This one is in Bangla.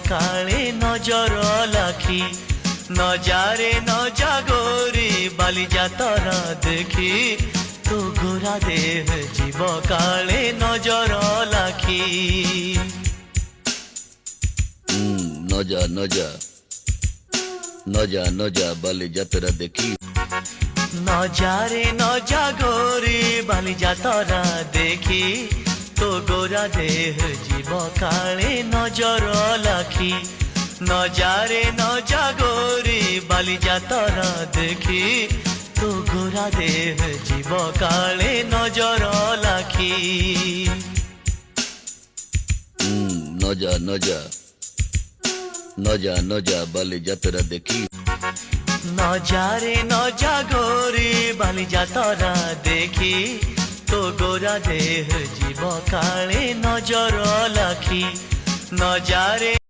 কাଳେ নজর লাখি নজারে নজাগরে বালিযাতরা দেখি তো গোরা দেহ জীব কালে নজর লাখি নজা নজা নজা নজা বালিযাতরা দেখি নজারে নজাগরে বালিযাতরা দেখি তো গোরা দেহ জীব কালে নজর লাখি নজারে নজাগরে বালিযাতরা দেখি তো গোরা দেহ জীব কালে নজর লাখি নজা নজা নজা নজা বালিযাতরা দেখি নজারে নজাগরে বালিযাতরা দেখি তো গোরা দেহ জীব কালে নজর লাখি নজারে